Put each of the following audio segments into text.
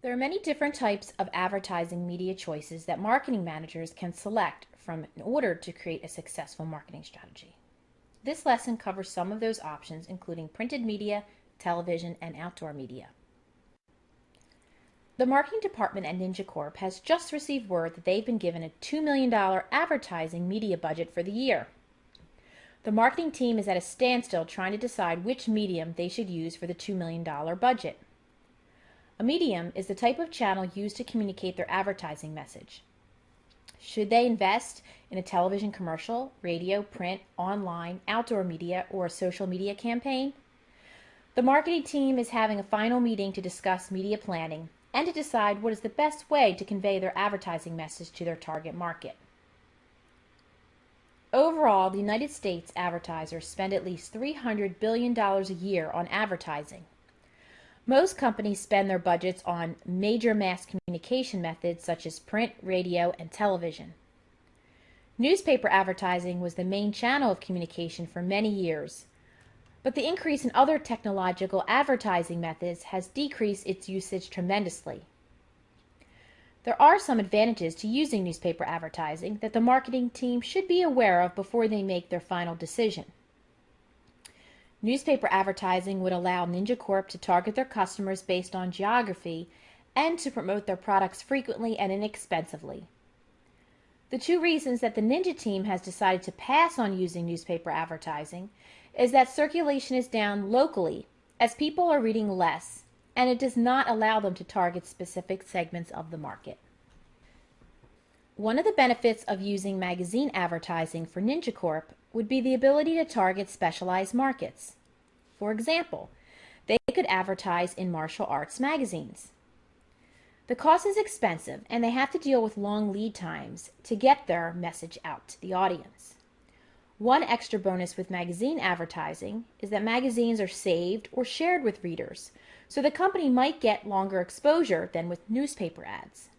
There are many different types of advertising media choices that marketing managers can select from in order to create a successful marketing strategy. This lesson covers some of those options, including printed media, television, and outdoor media. The marketing department at Ninja Corp has just received word that they've been given a $2 million advertising media budget for the year. The marketing team is at a standstill trying to decide which medium they should use for the $2 million budget. A medium is the type of channel used to communicate their advertising message. Should they invest in a television commercial, radio, print, online, outdoor media, or a social media campaign? The marketing team is having a final meeting to discuss media planning and to decide what is the best way to convey their advertising message to their target market. Overall, the United States advertisers spend at least $300 billion a year on advertising. Most companies spend their budgets on major mass communication methods such as print, radio, and television. Newspaper advertising was the main channel of communication for many years, but the increase in other technological advertising methods has decreased its usage tremendously. There are some advantages to using newspaper advertising that the marketing team should be aware of before they make their final decision. Newspaper advertising would allow Ninja Corp to target their customers based on geography and to promote their products frequently and inexpensively. The two reasons that the Ninja team has decided to pass on using newspaper advertising is that circulation is down locally as people are reading less, and it does not allow them to target specific segments of the market. One of the benefits of using magazine advertising for Ninja Corp would be the ability to target specialized markets. For example, they could advertise in martial arts magazines. The cost is expensive and they have to deal with long lead times to get their message out to the audience. One extra bonus with magazine advertising is that magazines are saved or shared with readers, so the company might get longer exposure than with newspaper ads.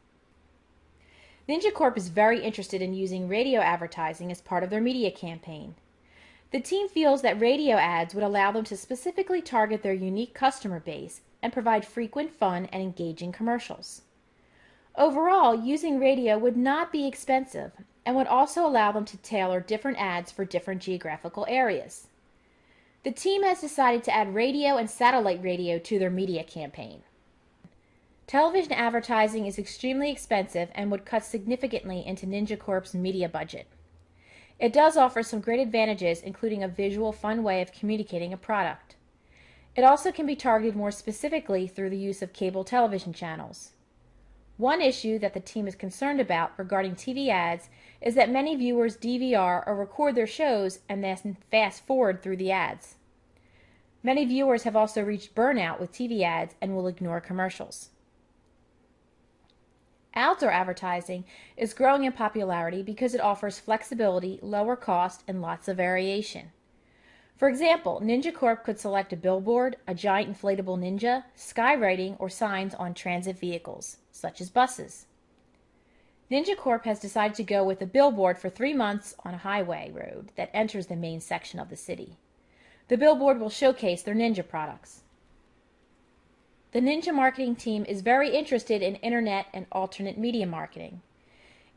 Ninja Corp is very interested in using radio advertising as part of their media campaign. The team feels that radio ads would allow them to specifically target their unique customer base and provide frequent, fun, and engaging commercials. Overall, using radio would not be expensive and would also allow them to tailor different ads for different geographical areas. The team has decided to add radio and satellite radio to their media campaign. Television advertising is extremely expensive and would cut significantly into Ninja Corp's media budget. It does offer some great advantages, including a visual, fun way of communicating a product. It also can be targeted more specifically through the use of cable television channels. One issue that the team is concerned about regarding TV ads is that many viewers DVR or record their shows and then fast forward through the ads. Many viewers have also reached burnout with TV ads and will ignore commercials. Outdoor advertising is growing in popularity because it offers flexibility, lower cost, and lots of variation. For example, Ninja Corp could select a billboard, a giant inflatable ninja, skywriting, or signs on transit vehicles, such as buses. Ninja Corp has decided to go with a billboard for 3 months on a highway road that enters the main section of the city. The billboard will showcase their ninja products. The Ninja marketing team is very interested in internet and alternate media marketing.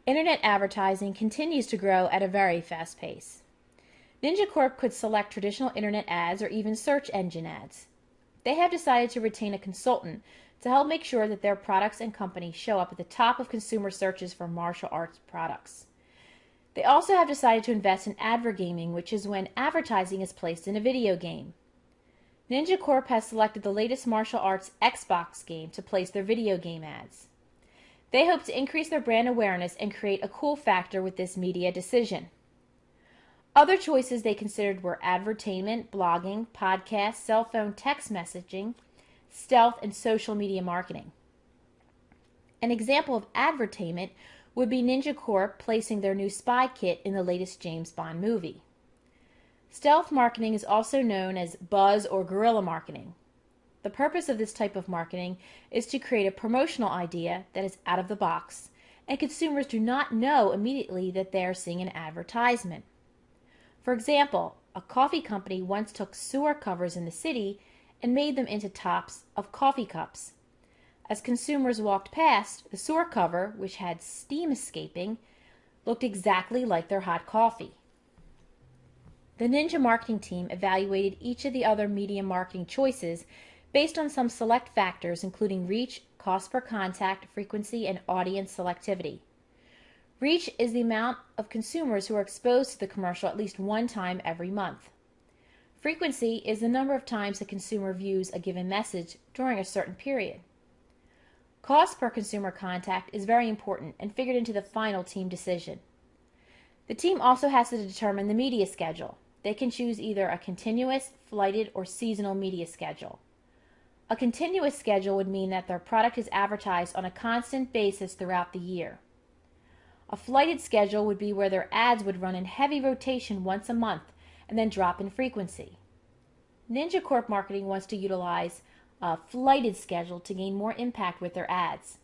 Internet advertising continues to grow at a very fast pace. Ninja Corp could select traditional internet ads or even search engine ads. They have decided to retain a consultant to help make sure that their products and company show up at the top of consumer searches for martial arts products. They also have decided to invest in advergaming, which is when advertising is placed in a video game. Ninja Corp has selected the latest martial arts Xbox game to place their video game ads. They hope to increase their brand awareness and create a cool factor with this media decision. Other choices they considered were advertainment, blogging, podcasts, cell phone text messaging, stealth, and social media marketing. An example of advertainment would be Ninja Corp placing their new spy kit in the latest James Bond movie. Stealth marketing is also known as buzz or guerrilla marketing. The purpose of this type of marketing is to create a promotional idea that is out of the box, and consumers do not know immediately that they are seeing an advertisement. For example, a coffee company once took sewer covers in the city and made them into tops of coffee cups. As consumers walked past, the sewer cover, which had steam escaping, looked exactly like their hot coffee. The Ninja marketing team evaluated each of the other media marketing choices based on some select factors including reach, cost per contact, frequency, and audience selectivity. Reach is the amount of consumers who are exposed to the commercial at least one time every month. Frequency is the number of times a consumer views a given message during a certain period. Cost per consumer contact is very important and figured into the final team decision. The team also has to determine the media schedule. They can choose either a continuous, flighted, or seasonal media schedule. A continuous schedule would mean that their product is advertised on a constant basis throughout the year. A flighted schedule would be where their ads would run in heavy rotation once a month and then drop in frequency. Ninja Corp Marketing wants to utilize a flighted schedule to gain more impact with their ads.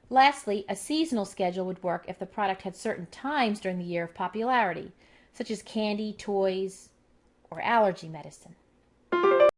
Lastly, a seasonal schedule would work if the product had certain times during the year of popularity, such as candy, toys, or allergy medicine.